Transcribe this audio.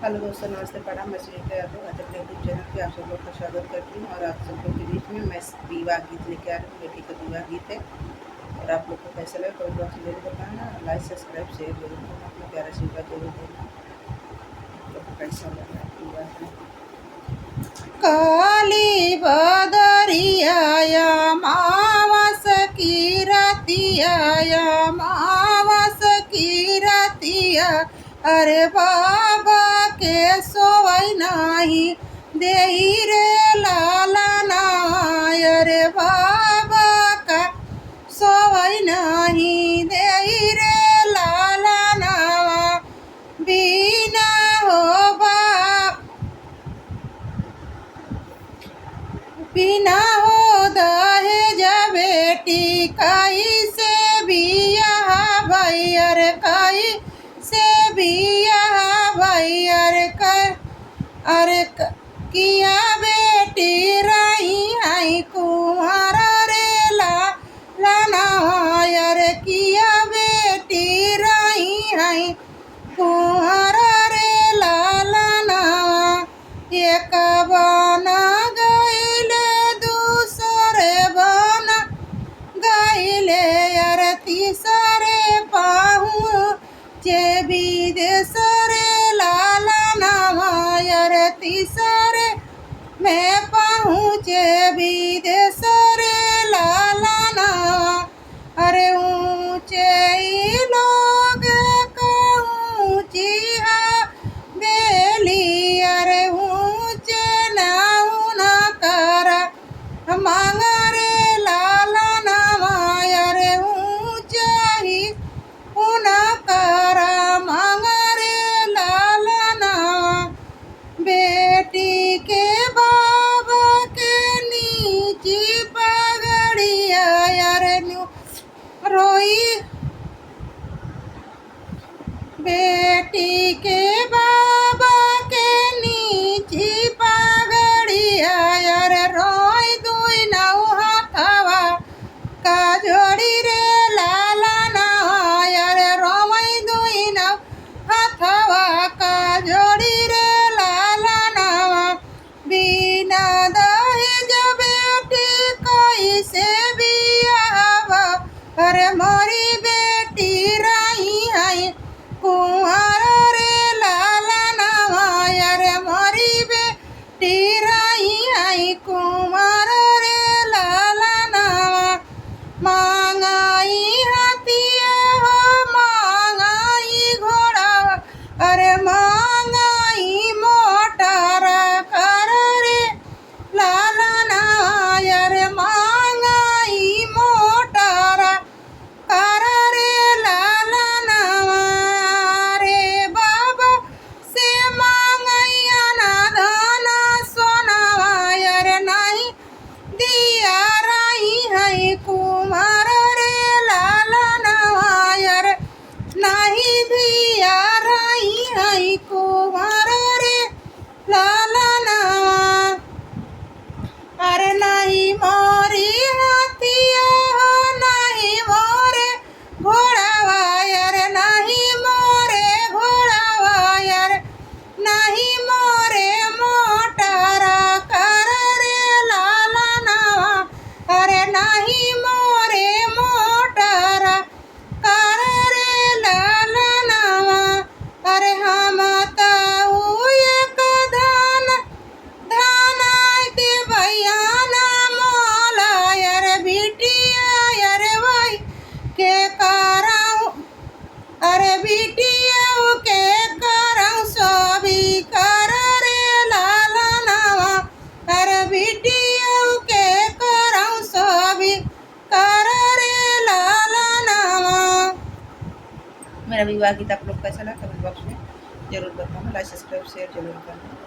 Hello दोस्तों, नमस्ते, प्रणाम। मैं सुनीता यादव आज अपने यूट्यूब चैनल पे आप सब लोग का स्वागत करती हूँ। और आप सब लोग के बीच में मैं विवाह गीत लेके आ रही हूँ। बेटी का विवाह गीत है और आप लोग को कैसा लगे कमेंट बॉक्स में जरूर बताना। लाइक, सब्सक्राइब, शेयर जरूर करना। अपना प्यारा आशीर्वाद जरूर देना। आप लोग को कैसा लगा विवाह में। काली बदरिया मावस की रतिया, मावस की रतिया, अरे बाबा के सोवै नाही देही रे लाला ना, अरे बाबा का सोवै नाही देही रे लाला ना, बिना हो बिना हो दहेज बेटी कैसे बियाह भैयर, कैसे बियाह भैयर कर, अरे किया बेटी रही है कुंवर रे लाना, अरे किया बेटी रही है कुंवर रे लाना, एक बना गईले दूसरे बना गईले, यार तीसरे पहुँचे विदेश रे लाला नामा, यार तीसरे में पहुँचे विदेश रे लाला नामा, अरे ऊँचे लोग का ऊँची है बेली, अरे ऊँचे नाऊ ना करा मांगा रे लाला नामा, अरे ऊँचा ही उना करा मांगा रे लाला नामा, बेटी के बाबा के नीची पगड़िया, अरे रोई बेटी के बाबा के नीची पगड़िया, अरे रोई दुई नौ हाथवा का जोड़ी रे लाला ना, अरे रोई दुई नौ हाथवा का जोड़ी रे लाला ना, बिना दहेज बेटी कैसे बियाह, अरे मोरी बेटी रही है कुंवर रे लाला नामा, अरे मोरी बेटी रही है कुंवर रे लाला नामा, मांगाई हाथिया हो मांगाई घोड़ा, अरे मांगाई मोटर कर रे लाला नामा, अरे मांगाई मोटर कर रे लाला नामा, रे बाबा से मांगैया ना धना सोनावा, अरे नहीं दिया रही है कुमार रे लाला नामा, अरे नहीं दिया रही है कुमार रे लाला नामा, अरे नहीं मोरी हाथिया हो नहीं मोरे घोड़ावा, अरे नहीं मोरे घोड़ावा, अरे नहीं मोरे मोटर कर रे लाला नावा, अरे नहीं मोरे मोटर कर रे लाला नावा, अरे हम तो एक धन के भैया ना मोला, अरे बिटिया अरे भाई के कराऊं, अरे बिटिया के कराऊं सभी कर रे लाला नावा, अरे बिटिया के कराऊं सभी कर रे लाला नावा। मेरा विवाह गीत आप लोग कैसा लगा कमेंट बॉक्स में जरूर बताना। लाइक, सब्सक्राइब, शेयर जरूर करना।